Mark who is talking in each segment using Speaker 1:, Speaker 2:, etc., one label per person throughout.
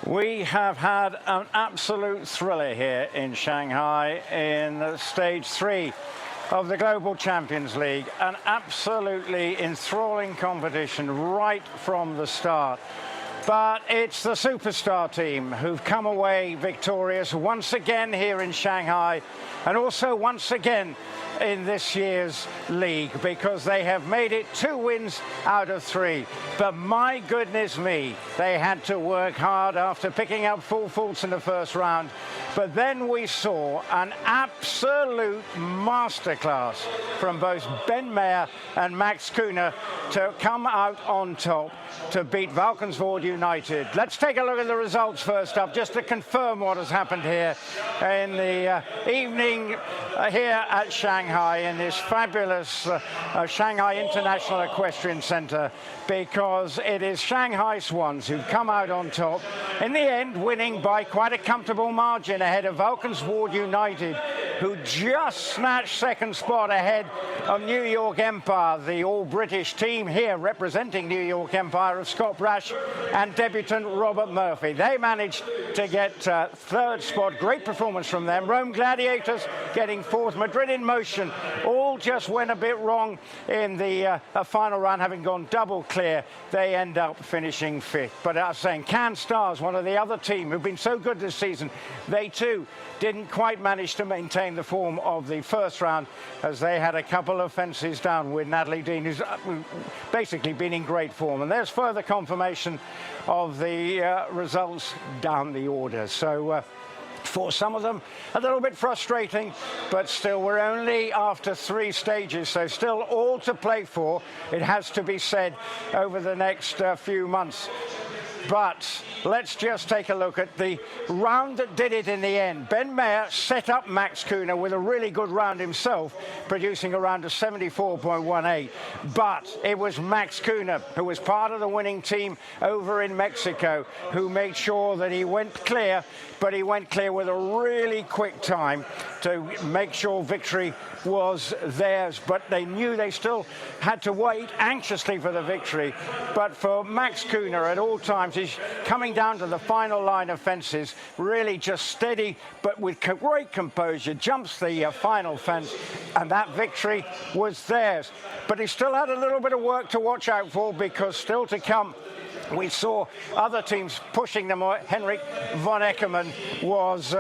Speaker 1: We have had an absolute thriller here in Shanghai in stage 3 of the Global Champions League. An absolutely enthralling competition right from the start. But it's the superstar team who've come away victorious once again here in Shanghai, and also once again in this year's league, because they have made it 2 wins out of 3. But my goodness me, they had to work hard after picking up full faults in the first round. But then we saw an absolute masterclass from both Ben Mayer and Max Kühne to come out on top to beat Valkenswaard United. Let's take a look at the results first up, just to confirm what has happened here in the evening here at Shanghai, in this fabulous Shanghai International Equestrian Center, because it is Shanghai Swans who've come out on top, in the end winning by quite a comfortable margin ahead of Valkenswaard United, who just snatched second spot ahead of New York Empire, the all-British team here representing New York Empire of Scott Brash and debutant Robert Murphy. They managed to get third spot. Great performance from them. Rome Gladiators getting fourth. Madrid in Motion all just went a bit wrong in the final round, having gone double clear. They end up finishing fifth. But I was saying, Cannes Stars, one of the other team who've been so good this season, they too didn't quite manage to maintain the form of the first round, as they had a couple of fences down with Natalie Dean, who's basically been in great form. And there's further confirmation of the results down the order. So for some of them, a little bit frustrating, but still, we're only after 3 stages, so still all to play for, it has to be said, over the next few months. But let's just take a look at the round that did it in the end. Ben Mayer set up Max Kühne with a really good round himself, producing a round of 74.18. But it was Max Kühne, who was part of the winning team over in Mexico, who made sure that he went clear, but he went clear with a really quick time to make sure victory was theirs. But they knew they still had to wait anxiously for the victory. But for Max Kühne, at all times, he's coming down to the final line of fences, really just steady, but with great composure, jumps the final fence, and that victory was theirs. But he still had a little bit of work to watch out for, because still to come, we saw other teams pushing them. Henrik von Eckermann was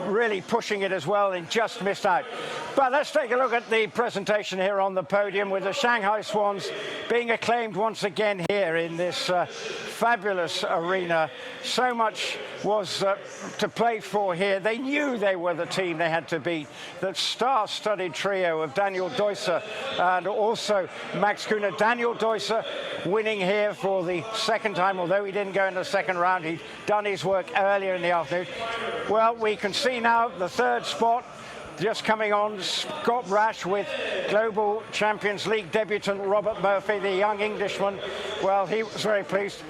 Speaker 1: really pushing it as well and just missed out. But let's take a look at the presentation here on the podium, with the Shanghai Swans being acclaimed once again here in this fabulous arena. So much was to play for here. They knew they were the team they had to beat. The star-studded trio of Daniel Deusser and also Max Kühne. Daniel Deusser winning here for the second time, although he didn't go in the second round. He'd done his work earlier in the afternoon. Well, we can see now the third spot just coming on, Scott Brash with Global Champions League debutant Robert Murphy, the young Englishman. Well, he was very pleased.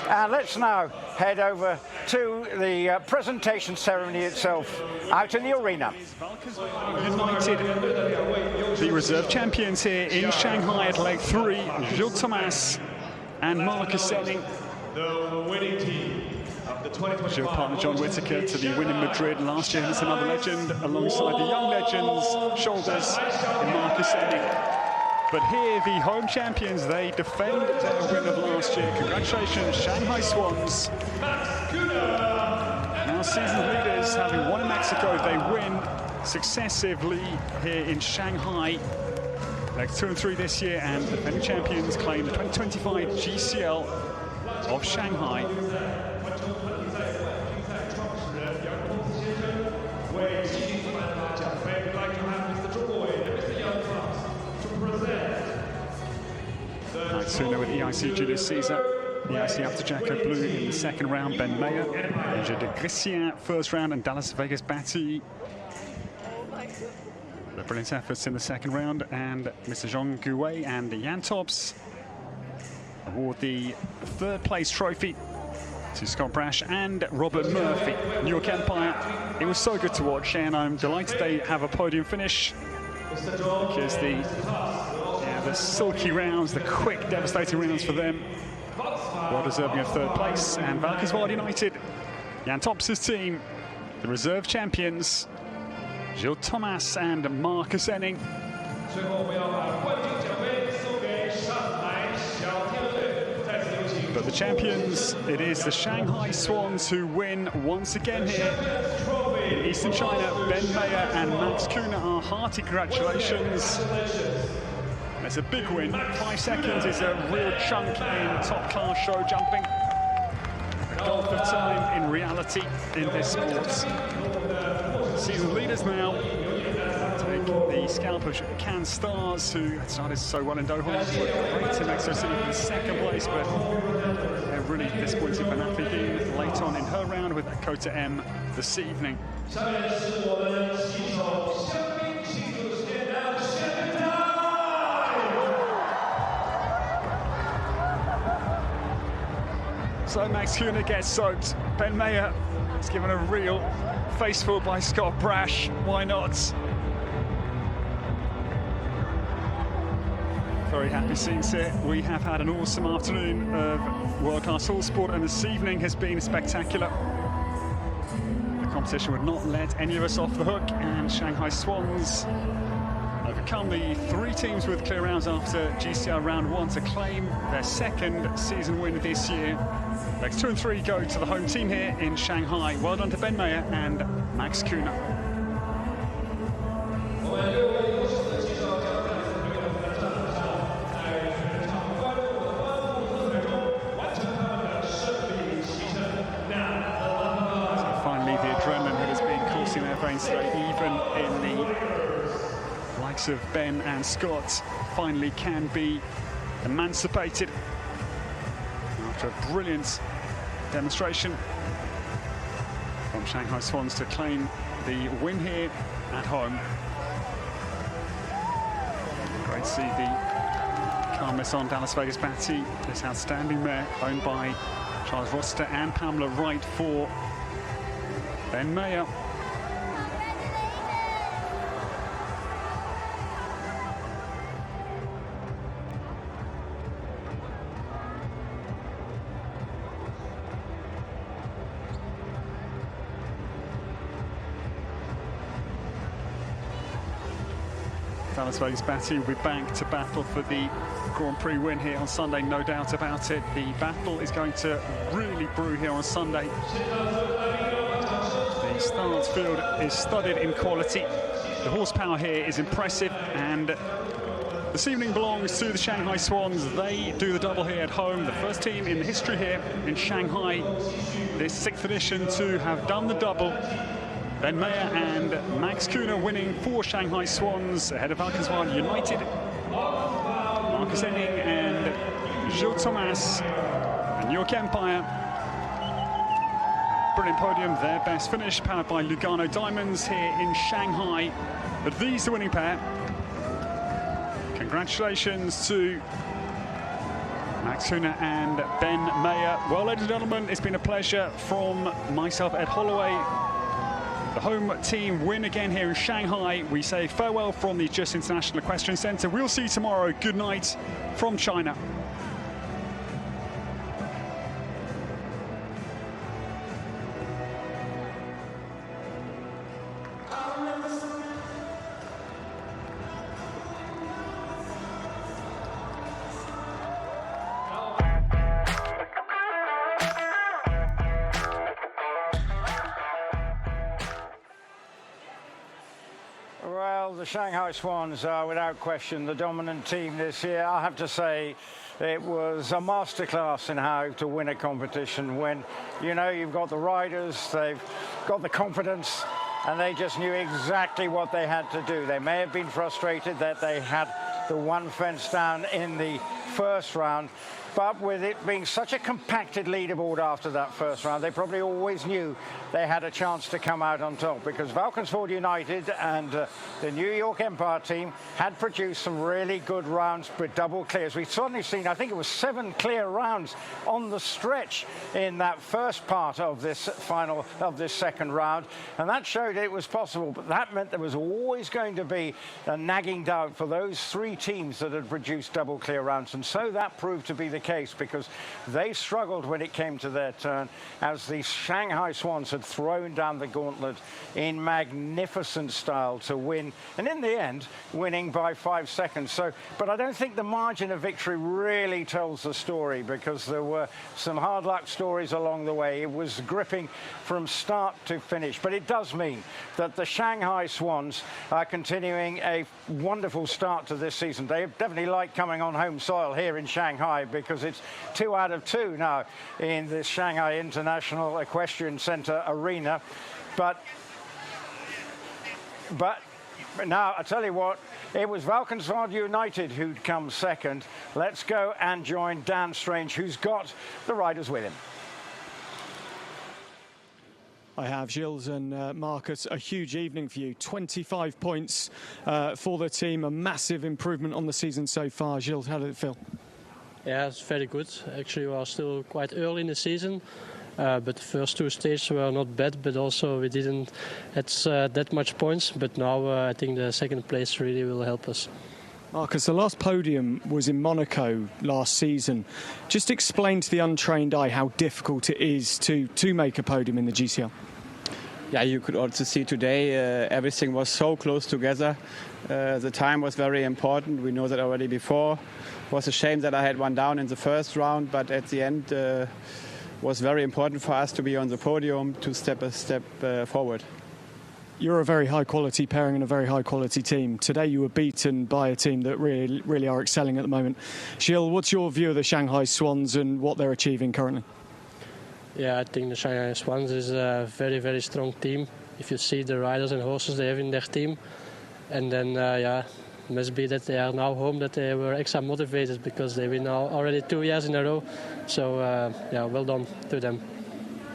Speaker 1: And let's now head over to the presentation ceremony itself out in the arena.
Speaker 2: United, the reserve champions here in Shanghai at leg 3, Gilles Thomas and Marcus Senning.
Speaker 3: The winning team.
Speaker 2: Gilles' partner John Whittaker to the win in Madrid last year. He's another legend alongside the young legends, shoulders, in Marcus Senning. But here, the home champions, they defend their win of last year. Congratulations, Shanghai Swans. Now seasoned leaders, having won in Mexico, they win successively here in Shanghai. Legs 2 and 3 this year, and defending champions claim the 2025 GCL of Shanghai. Sooner with EIC Julius Caesar, EIC After Jacko Blue in the second round, Ben Mayer, Angel de Grissia first round, and Dallas Vegas Batty. The brilliant efforts in the second round, and Mr. Jean Gouet and the Yantops award the third place trophy to Scott Brash and Robert Murphy. New York Empire, it was so good to watch, and I'm delighted they have a podium finish, because the silky rounds, the quick, devastating rounds for them, well deserving of third place. And Valkenswaard United Jan Tops' team, the reserve champions, Gilles Thomas and Marcus Enning.
Speaker 3: 最后我们要把冠军奖杯送给上海小天鹅队，再次有请。
Speaker 2: But the champions, it is the Shanghai Swans who win once again here in Eastern China. Ben Mayer and Max Kühne, our hearty congratulations. It's a big win. 5 seconds is a real chunk in top-class show jumping. A gulf of time in reality in this sport. Season leaders now take the scalp of Can Stars, who had started so well in Doha. Great to make City in second place, but they're really disappointed for Natalie Dean late on in her round with Kota M this evening.
Speaker 3: 下面是我们旗手香槟庆祝时间的现场。
Speaker 2: So Max Kühne gets soaked. Ben Mayer is given a real faceful by Scott Brash. Why not? Very happy scenes here. We have had an awesome afternoon of world-class all sport, and this evening has been spectacular. The competition would not let any of us off the hook, and Shanghai Swans overcome the 3 teams with clear rounds after GCL round 1 to claim their second season win this year. Legs 2 and 3 go to the home team here in Shanghai. Well done to Ben Mayer and Max Kühne.
Speaker 3: 我们6位优秀的旗手将在4月份的战场上，在全场观众的欢呼喝彩中完成他们的胜利牺牲。
Speaker 2: So finally, the adrenaline that has been coursing their veins today, even in the likes of Ben and Scott, finally can be emancipated after a brilliant demonstration from Shanghai Swans to claim the win here at home. Great to see the calmness on Dallas Vegas Batty, this outstanding mare owned by Charles Roster and Pamela Wright for Ben Mayer. Dallas Vegas Batty will be back to battle for the Grand Prix win here on Sunday, no doubt about it. The battle is going to really brew here on Sunday. The start field is studded in quality. The horsepower here is impressive, and this evening belongs to the Shanghai Swans. They do the double here at home, the first team in history here in Shanghai, this 6th edition, to have done the double. Ben Mayer and Max Kühne winning for Shanghai Swans ahead of Alkenswald United. Marcus Enning and Gilles Thomas and York Empire. Brilliant podium, their best finish, powered by Lugano Diamonds here in Shanghai. But these the winning pair. Congratulations to Max Kühne and Ben Mayer. Well, ladies and gentlemen, it's been a pleasure from myself, Ed Holloway. The home team win again here in Shanghai. We say farewell from the Just International Equestrian Centre. We'll see you tomorrow. Good night from China.
Speaker 1: Well, the Shanghai Swans are without question the dominant team this year. I have to say it was a masterclass in how to win a competition when, you know, you've got the riders, they've got the confidence, and they just knew exactly what they had to do. They may have been frustrated that they had the one fence down in the first round, but with it being such a compacted leaderboard after that first round, they probably always knew they had a chance to come out on top, because Valkenswaard United and the New York Empire team had produced some really good rounds with double clears. We've suddenly seen, I think it was 7 clear rounds on the stretch in that first part of this second round, and that showed it was possible. But that meant there was always going to be a nagging doubt for those 3 teams that had produced double clear rounds, and so that proved to be the case, because they struggled when it came to their turn, as the Shanghai Swans had thrown down the gauntlet in magnificent style to win, and in the end winning by 5 seconds. So, but I don't think the margin of victory really tells the story, because there were some hard luck stories along the way. It was gripping from start to finish, but it does mean that the Shanghai Swans are continuing a wonderful start to this season. They definitely like coming on home soil here in Shanghai, because it's 2 out of 2 now in the Shanghai International Equestrian Center arena. But now, I tell you what, it was Valkenswaard United who'd come second. Let's go and join Dan Strange, who's got the riders with him.
Speaker 4: I have Gilles and Marcus. A huge evening for you. 25 points for the team. A massive improvement on the season so far. Gilles, how did it feel?
Speaker 5: Yeah, it's very good. Actually, we are still quite early in the season. But the first 2 stages were not bad, but also we didn't have that much points. But now I think the second place really will help us.
Speaker 4: Marcus, the last podium was in Monaco last season. Just explain to the untrained eye how difficult it is to make a podium in the GCL.
Speaker 6: Yeah, you could also see today everything was so close together. The time was very important. We know that already before. It was a shame that I had one down in the first round, but at the end was very important for us to be on the podium, to step a step forward.
Speaker 4: You're a very high-quality pairing and a very high-quality team. Today you were beaten by a team that really are excelling at the moment. Gilles, what's your view of the Shanghai Swans and what they're achieving currently?
Speaker 5: Yeah, I think the Shanghai Swans is a very, very strong team. If you see the riders and horses they have in their team. And then, yeah, must be that they are now home, that they were extra motivated, because they win now already 2 years in a row. So, yeah, well done to them.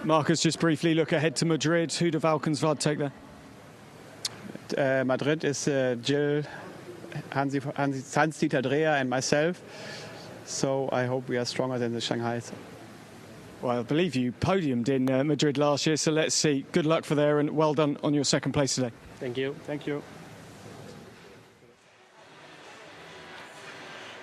Speaker 4: Marcus, just briefly look ahead to Madrid. Who do Valkenswaard take there?
Speaker 6: Madrid is Gilles, Hans-Dieter Dreher and myself. So I hope we are stronger than the Shanghai.
Speaker 4: Well, I believe you podiumed in Madrid last year, so let's see. Good luck for there, and well done on your second place today.
Speaker 5: Thank you.
Speaker 6: Thank you.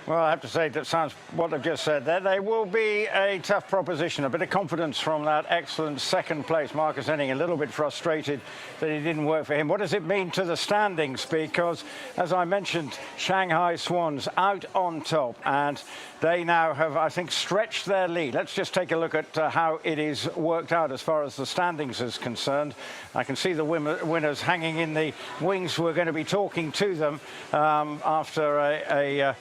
Speaker 1: Well, I have to say, that sounds what they've just said there. They will be a tough proposition. A bit of confidence from that excellent second place. Marcus Henning a little bit frustrated that it didn't work for him. What does it mean to the standings? Because, as I mentioned, Shanghai Swans out on top, and they now have, I think, stretched their lead. Let's just take a look at how it is worked out as far as the standings is concerned. I can see the winners hanging in the wings. We're going to be talking to them after a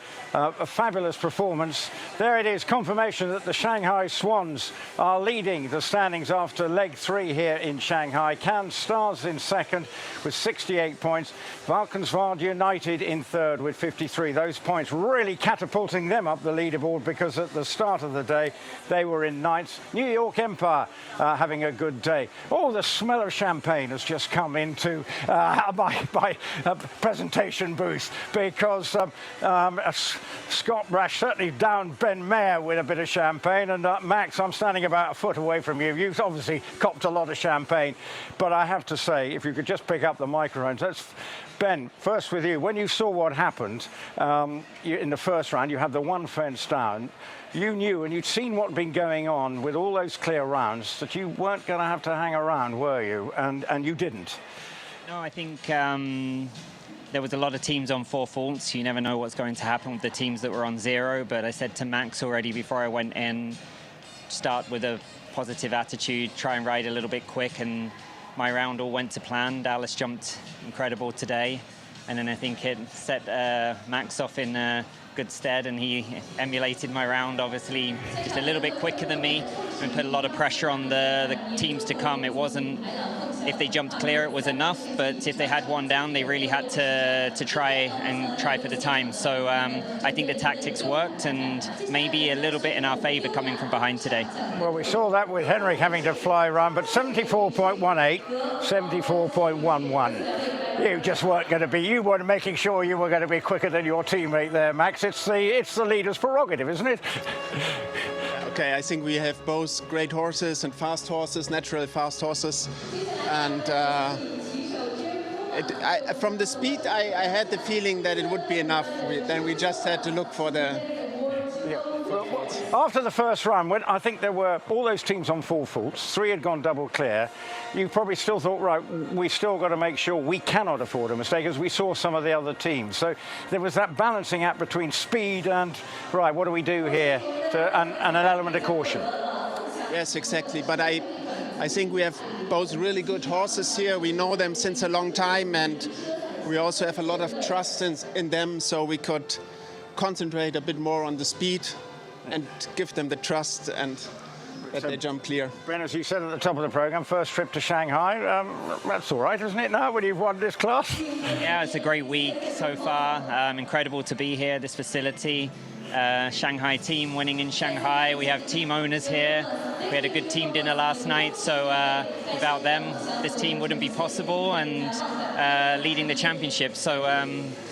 Speaker 1: fabulous performance. There it is, confirmation that the Shanghai Swans are leading the standings after leg 3 here in Shanghai. Cannes Stars in second with 68 points. Valkenswaard United in third with 53. Those points really catapulting them up the leaderboard, because at the start of the day they were in ninth. New York Empire having a good day. Oh, the smell of champagne has just come into my presentation booth, because Scott Brash certainly downed Ben Mayer with a bit of champagne. And Max, I'm standing about a foot away from you. You've obviously copped a lot of champagne. But I have to say, if you could just pick up the microphones. Ben, first with you. When you saw what happened in the first round, you had the one fence down. You knew, and you'd seen what had been going on with all those clear rounds, that you weren't going to have to hang around, were you? And you didn't.
Speaker 7: No, I think there was a lot of teams on 4 faults. You never know what's going to happen with the teams that were on 0. But I said to Max already before I went in, start with a positive attitude, try and ride a little bit quick. And my round all went to plan. Dallas jumped incredible today. And then I think it set Max off in good stead, and he emulated my round, obviously just a little bit quicker than me, and put a lot of pressure on the teams to come. It wasn't, if they jumped clear, it was enough, but if they had one down, they really had to try for the time. So I think the tactics worked, and maybe a little bit in our favor coming from behind today.
Speaker 1: Well, we saw that with Henrik having to fly around, but 74.18, 74.11. You just weren't going to be, you weren't making sure you were going to be quicker than your teammate there, Max. It's the leader's prerogative, isn't it?
Speaker 8: Okay, I think we have both great horses and fast horses, naturally fast horses. And from the speed, I had the feeling that it would be enough. Then we just had to look for the...
Speaker 1: Yeah.
Speaker 8: faults.
Speaker 1: After the first run, when I think there were all those teams on 4 faults, 3 had gone double clear, you probably still thought, right, we still got to make sure we cannot afford a mistake, as we saw some of the other teams. So there was that balancing act between speed and, right, what do we do here, and an element of caution.
Speaker 8: Yes, exactly. But I think we have both really good horses here. We know them since a long time, and we also have a lot of trust in them, so we could concentrate a bit more on the speed and give them the trust and that they jump clear.
Speaker 1: Ben, as you said at the top of the program, first trip to Shanghai. That's all right, isn't it, now, when you've won this class?
Speaker 7: Yeah, it's a great week so far. Incredible to be here, this facility. Shanghai team winning in Shanghai. We have team owners here. We had a good team dinner last night, so without them, this team wouldn't be possible, and leading the championship. So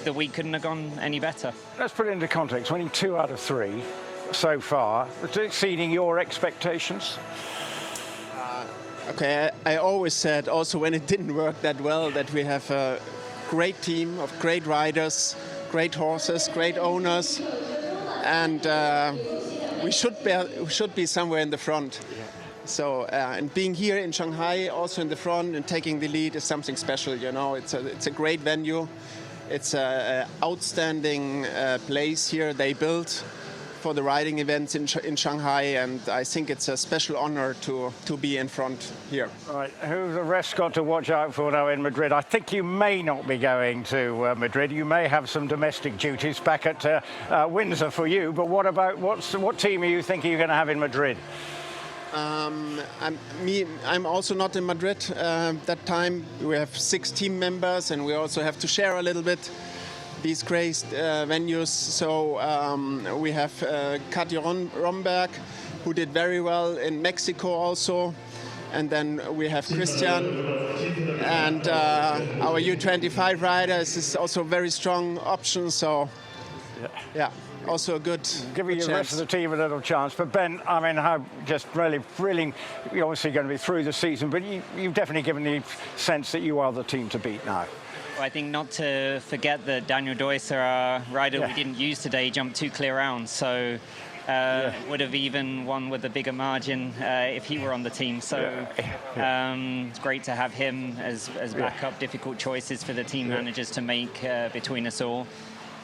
Speaker 7: the week couldn't have gone any better.
Speaker 1: Let's put it into context. Winning 2 out of 3 so far, exceeding your expectations.
Speaker 8: Okay, I always said, also when it didn't work that well, that we have a great team of great riders, great horses, great owners, and we should be somewhere in the front. Yeah. So and being here in Shanghai, also in the front and taking the lead, is something special. You know, it's a great venue. It's an outstanding place here they built for the riding events in Shanghai, and I think it's a special honor to be in front here.
Speaker 1: All right, who the rest got to watch out for now in Madrid? I think you may not be going to Madrid. You may have some domestic duties back at Windsor for you, but what about, what team are you thinking you're going to have in Madrid?
Speaker 8: I'm also not in Madrid that time. We have 6 team members, and we also have to share a little bit these great venues. So we have Katja Romberg, who did very well in Mexico also. And then we have Christian, and our U25 rider is also a very strong option. So yeah, also a good
Speaker 1: giving the rest of the team a little chance. But Ben, I mean, how just really, you're obviously going to be through the season, but you've definitely given the sense that you are the team to beat now.
Speaker 7: I think not to forget that Daniel Deusser, our rider we didn't use today, jumped 2 clear rounds, so would have even won with a bigger margin if he were on the team. So it's great to have him as backup. Difficult choices for the team managers to make between us all.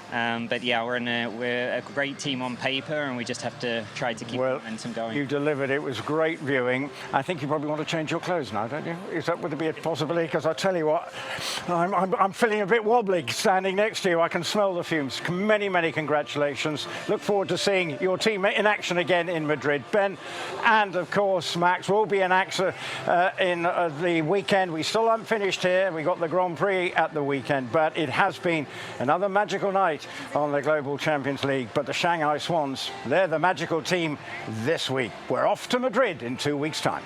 Speaker 7: But yeah, we're a great team on paper, and we just have to try to keep momentum going.
Speaker 1: You delivered. It was great viewing. I think you probably want to change your clothes now, don't you? Would there be a possibility? Because I tell you what, I'm feeling a bit wobbly standing next to you. I can smell the fumes. Many congratulations. Look forward to seeing your team in action again in Madrid. Ben and, of course, Max will be in action in the weekend. We still haven't finished here. We got the Grand Prix at the weekend, but it has been another magical night on the Global Champions League. But the Shanghai Swans, they're the magical team this week. We're off to Madrid in 2 weeks' time.